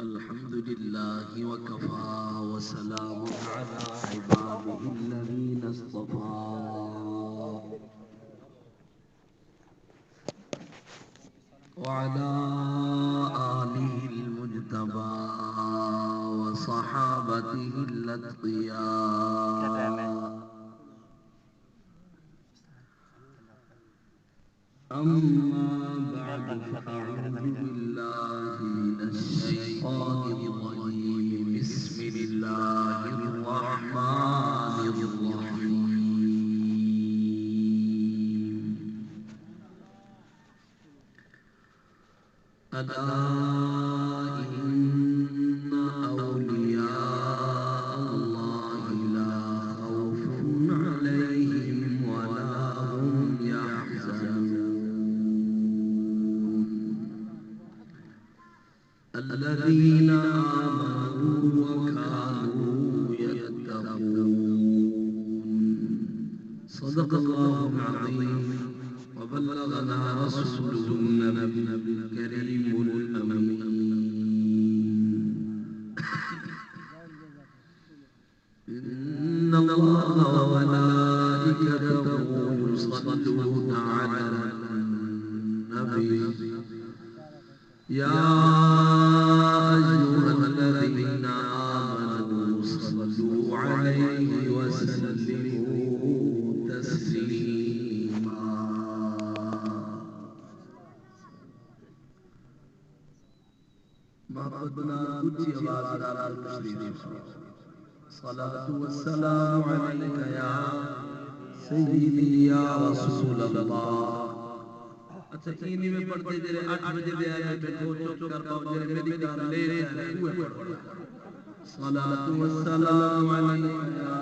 الحمد لله وكفى وسلام على عباده الذين اصطفى وعلى آله المجتبى وصحابته الأتقياء أما بعد فأعوذ بالله من الشيطان الرجيم بسم الله الرحمن الرحيم ألا إن أولياء الله لا خوف عليهم ولا هم يحزنون الذين آمنوا وكانوا يتقون صدق الله العظيم وبلغنا رسوله النبي الكريم الأمين إن الله وملائكته يصلون على النبي يا أيها الذين آمنوا صلوا عليه وسلموا تسليما محبتنا کچھ آواز دارا تشریف صلاة والسلام عليك يا سيدي يا رسول الله اچھا اینی میں پڑھتے جرے 8 بجے دے آئے بیٹھو چپ کر پاؤ جرے میری کار لے رہے ہیں صلاة والسلام عليك يا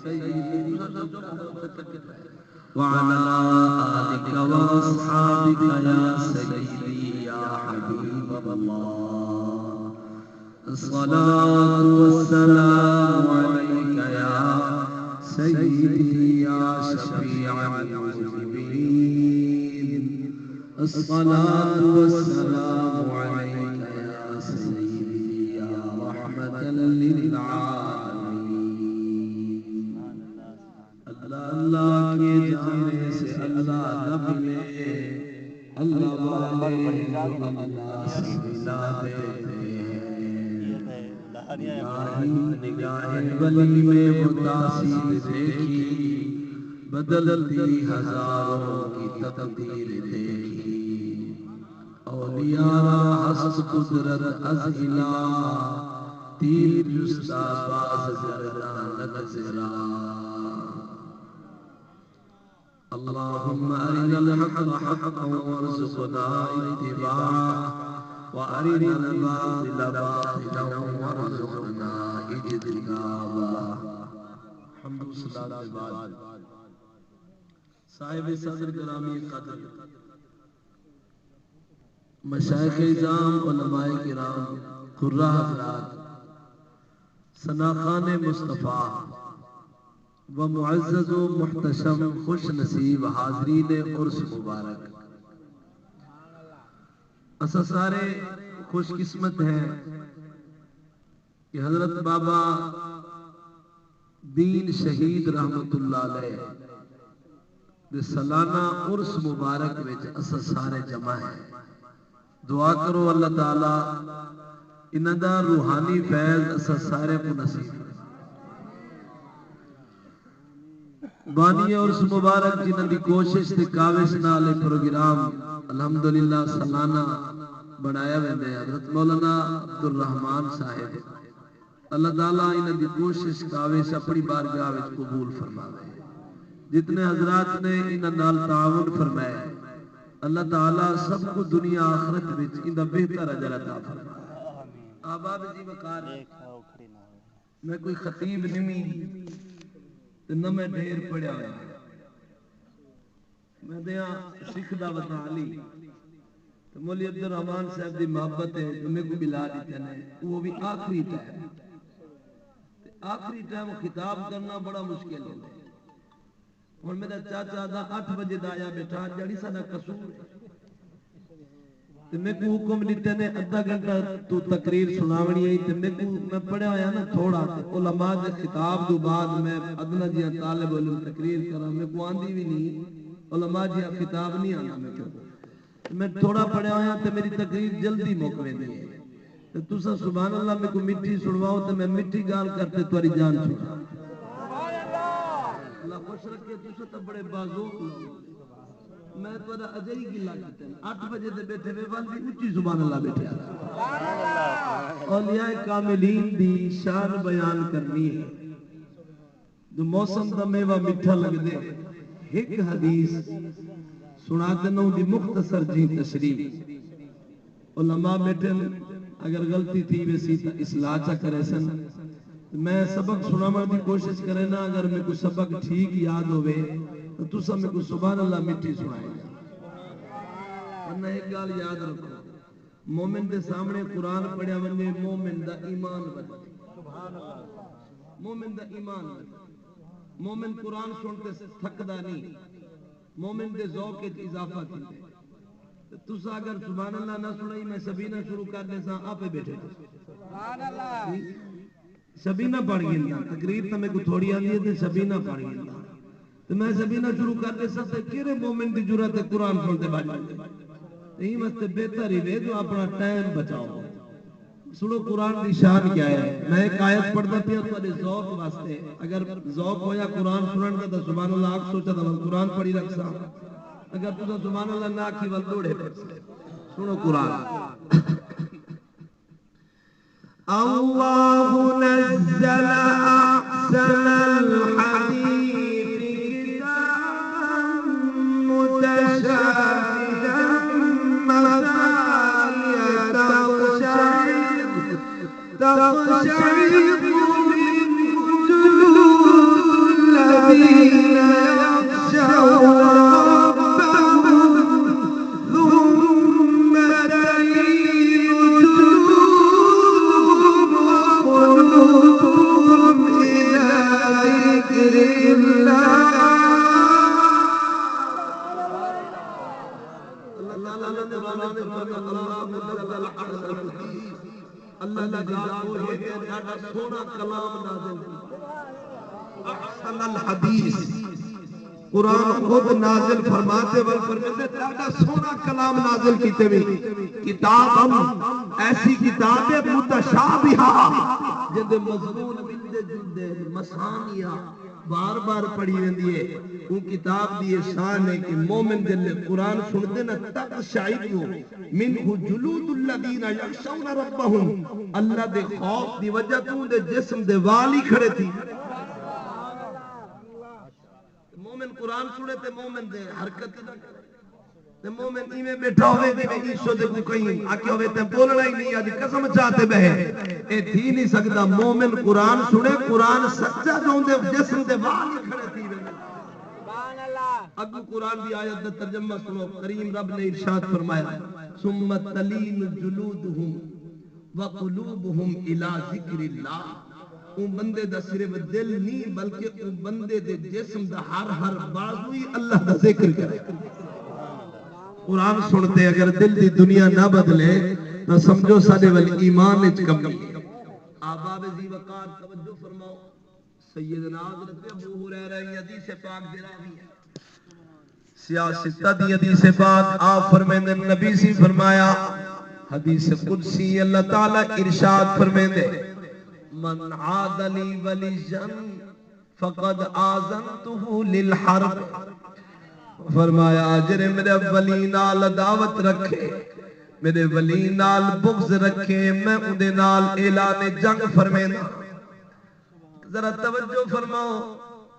سيدي وعلى آلك وأصحابك يا سيدي يا حبيب الله الصلاة والسلام عليك يا سيدي يا شفيع المذنبين الصلاة والسلام عليك يا سيدي يا رحمة للعالمين اللہ کے جانے سے اللہ نہ ملے اللہ والے اللہ سے ملا دیتے نگاہ ولی میں متاثر دیکھی بدلتی ہزاروں کی تقدیر دیکھی اولیاء حسب قدرت از الہ تیر جستا باز گردان نظرا اللهم أرنا الحق حقا وارزقنا اتباعه وأرنا الباطل باطلا وارزقنا اجتنابه حمد صلاة بعد صاحب صدر گرامی قدر مشایخ اعظام علماء کرام قرہ حضرات ثناخان مصطفیٰ و معزز و محتشم خوش نصیب حاضرین عرس مبارک اسا سارے خوش قسمت ہیں کہ حضرت بابا دین شہید رحمت اللہ علیہ دے سالانہ عرس مبارک وچ اسا سارے جمع ہیں دعا کرو اللہ تعالی انہاں دا روحانی فیض اسا سارے کو نصیب بانی عرس مبارک جنہاں دی کوشش تے کاوش نال پروگرام الحمدللہ سالانہ بنایا ویندے حضرت مولانا عبدالرحمن صاحب اللہ تعالیٰ انہاں دی کوشش کاوش اپنی بارگاہ وچ قبول فرماوے جتنے حضرات نے انہاں نال تعاون فرمایا اللہ تعالیٰ سب کو دنیا آخرت وچ انہاں بہتر اجر عطا فرمائے آباب جی وقار میں کوئی خطیب نہیں نہ میں ڈھیر پڑھیا ہوئے میں دیاں سکھ دا وطن علی تو مولی عبدالرحمن صاحب دی محبت ہے جو میں کو ملا دیتے ہیں وہ بھی آخری ٹائم خطاب کرنا بڑا مشکل ہے اور میرا چاچا دا 8 بجے دا آیا بیٹھا جڑی سا دا قصور ہے تے میں کو حکم دیتے نے ادھا گھنٹہ تو تقریر سناونی ہے تے میں پڑھیا ہویا نا تھوڑا تے علماء دے خطاب دو بعد میں ادنا جی طالب علم تقریر کراں میں کو آندی بھی نہیں علماء جی خطاب نہیں آندا میں کو میں تھوڑا پڑھیا ہویا تے میری تقریر جلدی مک ویندی ہے تے تساں سبحان اللہ میں کو مٹھی سنواؤ تے میں مٹھی گال کرتے تہاڈی جان چھڑا سبحان اللہ خوش رکھے تساں تے بڑے بازوق لوگ میں تھوڑا اجئی گلا کیتے 8 بجے دے بیٹھے وے ول بھی اونچی سبحان اللہ بیٹھے سبحان اللہ اولیاء کاملین دی شان بیان کرنی ہے جو موسم دا میوہ میٹھا لگ دے ایک حدیث سنا دنوں دی مختصر جی تشریح علماء بیٹھے اگر غلطی تھی ویسی تا اصلاح چا کرے سن میں سبق سناون دی کوشش کرے نا اگر میں کوئی سبق ٹھیک یاد ہوئے تو تسا میں کو سبحان اللہ مٹھی سنائے ورنہ ایک گال یاد رکھو مومن دے سامنے قرآن پڑھیا ونجے مومن دا ایمان بڑھے سبحان اللہ مومن دا ایمان بڑھے مومن قرآن سنتے تھکدا نہیں مومن دے ذوق وچ اضافہ کیتے تسا اگر سبحان اللہ نہ سنائی میں سبینہ شروع کر دے سا آپے بیٹھے سبحان اللہ سبینہ پڑھ گئندا تقریر تے میں کو تھوڑی آندی ہے تے سبینہ پڑھ گئندا تو میں سبینہ شروع کر دے سکتے کیرے مومن دی جرات ہے قرآن سنتے باجتے یہی واسطے بہتر ہی وے جو اپنا ٹائم بچاؤ سنو قرآن دی شان کیا ہے میں ایک آیت پڑھتا پیا تھوڑے ذوق واسطے اگر ذوق ہویا قرآن سنن کا تو سبحان اللہ آگ سوچا تھا قرآن پڑھی رکھ سا اگر تو سبحان اللہ نہ کی ول دوڑے سنو قرآن اللہ نزل احسن الحدیث تقشعر منه جلود الذين يخشون ربهم ثم تلين جلودهم وقلوبهم إلى ذكر الله اللہ نے ذات کو یہ کہ سونا کلام نازل احسن الحدیث قرآن خود نازل فرماتے ول فرماتے تاکہ سونا کلام نازل کیتے بھی کتاب ہم ایسی کتاب ہے متشابہہ جن دے مضمون ملدے جلدے مسانیہ بار بار پڑھی ویندی ہے وہ کتاب دی شان ہے کہ مومن دل قرآن سنتے نا تقشعر منہ جلود الذین یخشون ربهم اللہ دے خوف دی وجہ تو دے جسم دے والی کھڑے تھی مومن قرآن سنے تے مومن دے حرکت نہ کرے تے مومن ایویں بیٹھا ہوئے کہ میں عیسو دے کو کہیں آکے ہوئے تے بولنا ہی نہیں آج قسم چاہتے بہے اے تھی نہیں سکتا مومن قرآن سنے قرآن سچا جو دے جسم دے والی کھڑے تھی سبحان اللہ اگو قرآن دی آیت دا ترجمہ سنو کریم رب نے ارشاد فرمایا ثم تلین جلودہم وقلوبہم الى ذکر اللہ اون بندے دا صرف دل نہیں بلکہ اون بندے دے جسم دا ہر بازوی اللہ دا ذکر کرے قرآن سنتے اگر دل دی دنیا نہ بدلے نہ سمجھو ساڑے والی ایمان اچ کمی آباب زی وقار توجہ فرماؤ سیدنا حضرت ابو ہریرہ حدیث پاک دے راوی ہے سیاستہ دی حدیث پاک آپ فرمائیں نبی سی فرمایا حدیث قدسی اللہ تعالیٰ ارشاد فرمائیں دے من عاد لی ولیجن فقد آزنتہو للحرب فرمایا جرے میرے ولی نال دعوت رکھے میرے ولی نال بغض رکھے میں اندے نال اعلان جنگ فرمینا ذرا توجہ فرماؤ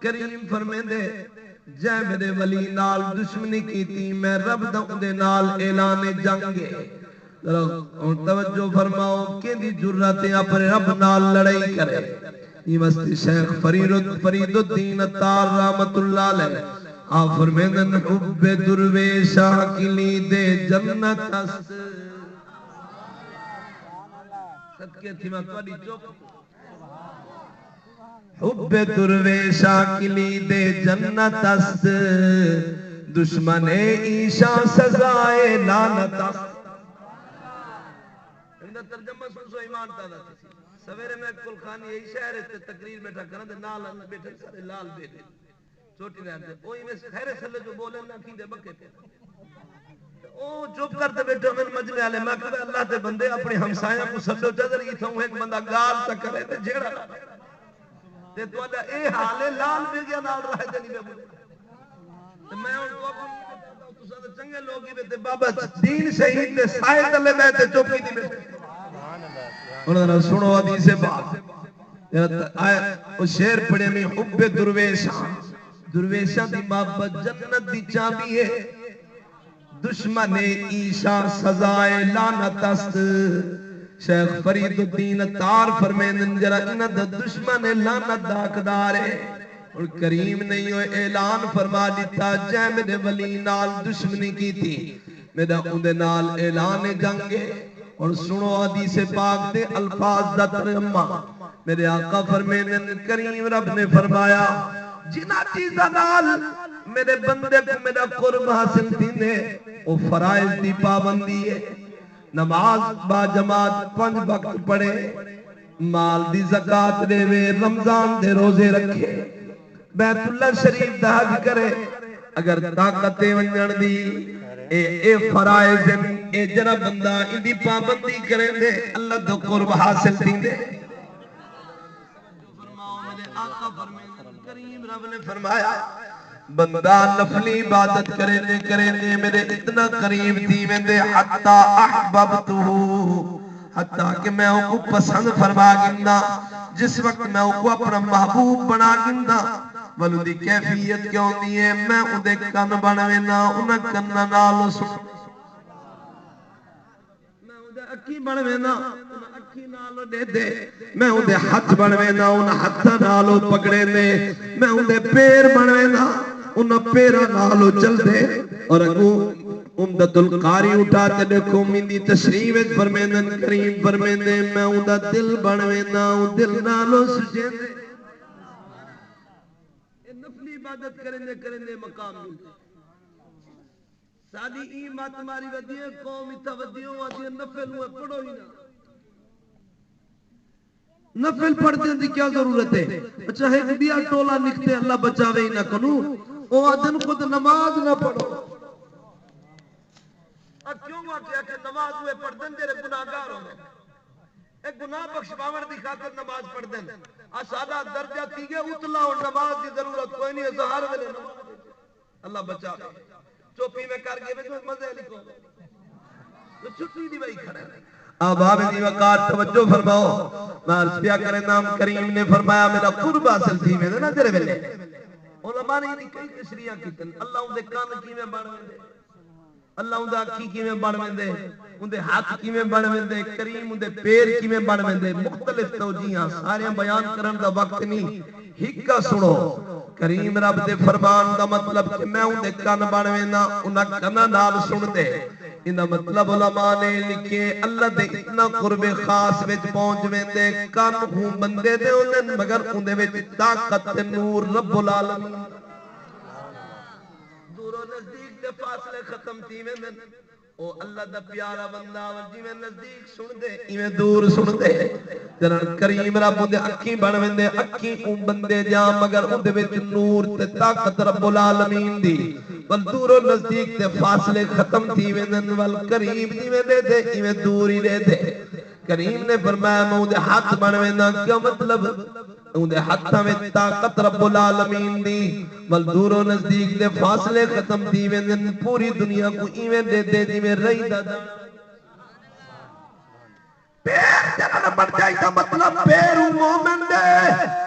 کریم فرمیندے جے میرے ولی نال دشمنی کی تھی میں رب دا اندے نال اعلان جنگے توجہ فرماؤ کہ دی جرتیں اپنے رب نال لڑائی کرے یہ مستی شیخ فرید الدین اتار رحمت اللہ علیہ آپ فرمیدن حب درویشہ کلی دے جنت است صدقے تھی میں توڑی چوک حب درویشہ کلی دے جنت است دشمن عیشہ سزائے لعنت است ترجمہ سن سو ایمان تازہ تھی سویرے میں کل خانی یہی شہر ہے تقریر بیٹھا کرنا دے نال بیٹھے سارے لال بیٹھے چھوٹی رہتے وہی میں خیر سلے جو بولے نہ کی دے بکے پہ او چپ کرتے بیٹھے میں مجمع والے میں کہ اللہ تے بندے اپنے ہمسایاں کو سدو جدر کی تھوں ایک بندہ گال تک کرے تے جیڑا تے تو اے حال ہے لال مل گیا نال رہے تے نہیں تے میں ان کو تو چنگے لوگ ہی تے بابا دین شہید دے سائے تلے بیٹھے چپ کی نہیں بیٹھے انہوں نے سنو حدیث پاک او شعر پڑھے میں حب درویشاں دی محبت جنت دی چابی ہے دشمن عیشا سزائے لعنت است شیخ فرید الدین تار فرمین جرا انہ دشمن لعنت داکدار ہے اور کریم نہیں ہوئے اعلان فرما لیتا جے میرے ولی نال دشمنی کی تھی میرا اندے نال اعلان جنگے اور سنو حدیث پاک دے الفاظ دا ترجمہ میرے آقا فرمین کریم رب نے فرمایا جنا چیزاں نال میرے بندے کو میرا قرب حاصل دینے او فرائض دی پابندی ہے نماز با جماعت 5 وقت پڑھے مال دی زکاة دے وے رمضان دے روزے رکھے بیت اللہ شریف دا حج کرے اگر طاقتیں ونجن دی اے فرائض اے جرا بندہ ان دی پابندی کریں دے اللہ دا قرب حاصل دینے آقا فرمائے کریم رب نے فرمایا بندہ نفلی عبادت کرے دے میرے اتنا قریب تھی میں دے حتی احببتہو حتی کہ میں ان کو پسند فرما گندہ جس وقت میں ان کو اپنا محبوب بنا گندہ ولو دی کیفیت کیوں دی ہے میں ان دے کن بنوینا انہ کن نالو سن میں ان دے اکی بنوینا انہ اکی نالو دے دے میں ان دے ہاتھ بنوینا انہ ہاتھ نالو پکڑے دے میں ان دے پیر بنوینا انہ پیرا نالو چل دے اور اگو امدت القاری اٹھاتے دیکھو مندی تشریف فرمیندن کریم فرمیندے میں اندہ دل بنوینا ان دل نالو سجے دے نفلی عبادت کریں دے مقام ملتے سادی ایمہ تمہاری ودی ہے قومی توجیوں ودی ہے نفل ہوئے پڑھو ہی نہ نفل پڑھتے ہیں کیا ضرورت ہے اچھا ہے کہ بیا ٹولا نکتے اللہ بچاوے ہی نہ کنو او آدن خود نماز نہ پڑھو اب کیوں آتے ہیں کہ نماز ہوئے پڑھتے ہیں جیرے گناہگار ہوں ایک گناہ بخش باور دی خاطر نماز پڑھتے ہیں سادہ درجہ تھی گئے اتلا اور نماز کی ضرورت کوئی نہیں ہے زہار ویلے اللہ بچا چوپی میں کر گئے میں مزے لکھو تو چھٹی دی بھائی کھڑے آباب دی وقات توجہ فرماؤ نارس پیا کرے نام کریم نے فرمایا میرا قرب حاصل تھی میں نا تیرے ویلے علماء نے کئی تشریحاں کیتن اللہ ان دے کان کی میں بڑھ ویندے اللہ ان دے اکھی کی میں بڑھ ویندے ان دے ہاتھ کی میں بڑھ ویندے کریم ان دے پیر کی میں بڑھ ویندے مختلف توجیہاں سارے بیان کرن دا وقت نہیں ہکا سنو کریم رب دے فرمان دا مطلب کہ میں ان دے کان بڑھ وینا انہاں کنا نال سن دے انہا مطلب علماء نے لکھے اللہ دے اتنا قرب خاص وچ پہنچ ویندے کان ہوں بندے دے انہیں مگر ان دے وچ طاقت نور رب العالمین دور و نزدیک دے فاصلے ختم تھی ویندن او اللہ دا پیارا بندہ جی میں نزدیک سن دے ایویں دور سن دے جنہاں کریم رب دے اکھی بن ویندے اکھی اون بندے جا مگر ان دے وچ نور تے طاقت رب العالمین دی ول دور و نزدیک تے فاصلے ختم تھی ویندن ول قریب جویں دے دے ایویں دور ہی دے دے کریم نے فرمایا میں ان دے ہاتھ بن ویندا کیا مطلب ان دے ہاتھاں وچ طاقت رب العالمین دی ول دور و نزدیک دے فاصلے ختم تھی ویندن پوری دنیا کو ایویں دے دے جویں رہی دا پیر جنہ بن جائی دا مطلب پیر مومن دے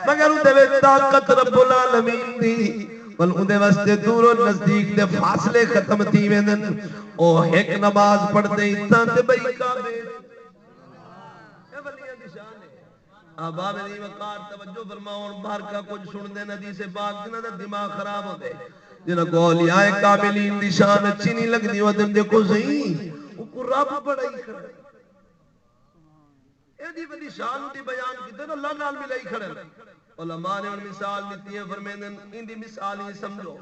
مگر ان دے وچ طاقت رب العالمین دی ول ان دے واسطے دور و نزدیک دے فاصلے ختم تھی ویندن او ایک نماز پڑھتے ہی تاں تے بھئی کعبے آباب دی وقار توجہ فرماؤ اور باہر کا کچھ سن دے حدیث پاک جنہاں دا دماغ خراب ہو دے جنہاں کو اولیاء کاملین دی شان اچھی نہیں لگ دی ودن دیکھو صحیح وہ رب بڑا ہی کھڑا اے دی بڑی شان دی بیان کی تے اللہ نال ملائی کھڑا علماء نے ان مثال دیتی ہے فرمیندن ان دی مثال ہی سمجھو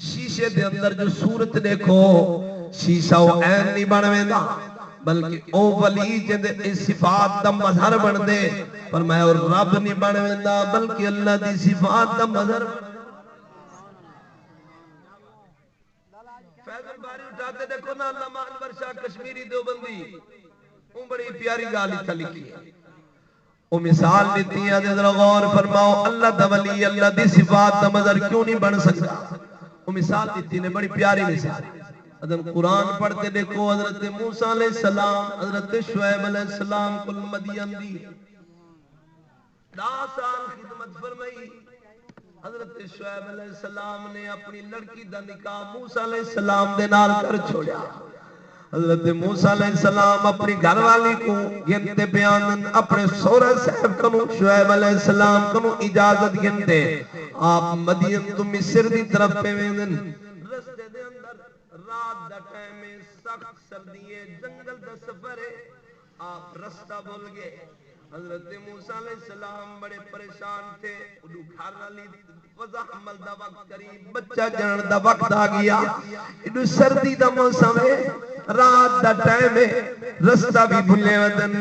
شیشے دے اندر جو صورت دیکھو شیشہ وہ عین نہیں بن ویندا بلکہ او ولی جندے اس صفات دا مظہر بن دے فرمایا اور رب نہیں بن ویندا بلکہ اللہ دی صفات دا مظہر فیض الباری اٹھاتے دیکھو نا علامہ انور شاہ کشمیری دیوبندی وہ بڑی پیاری گال اتھا لکھی ہے وہ مثال دیتی ہے ذرا غور فرماؤ اللہ دا ولی اللہ دی صفات دا مظہر کیوں نہیں بن سکتا وہ مثال دیتی نے بڑی پیاری مثال حضرت قرآن پڑھتے دیکھو حضرت موسیٰ علیہ السلام حضرت شعیب علیہ السلام کل مدین دی 10 سال خدمت فرمائی حضرت شعیب علیہ السلام نے اپنی لڑکی دا نکاح موسیٰ علیہ السلام دے نال کر چھوڑیا حضرت موسیٰ علیہ السلام اپنی گھر والی کو گنتے بیان اپنے سورہ صاحب کنو شعیب علیہ السلام کنو اجازت گنتے آپ مدین تو مصر دی طرف پہ ویندن رستے دے اندر رات دا ٹائم ہے سخت سردی ہے جنگل دا سفر ہے آپ رستہ بھول گئے حضرت موسیٰ علیہ السلام بڑے پریشان تھے اڈو گھر والی وضع حمل دا وقت قریب بچہ جنن دا وقت آ گیا اڈو سردی دا موسم ہے رات دا ٹائم ہے رستہ بھی بھولے ودن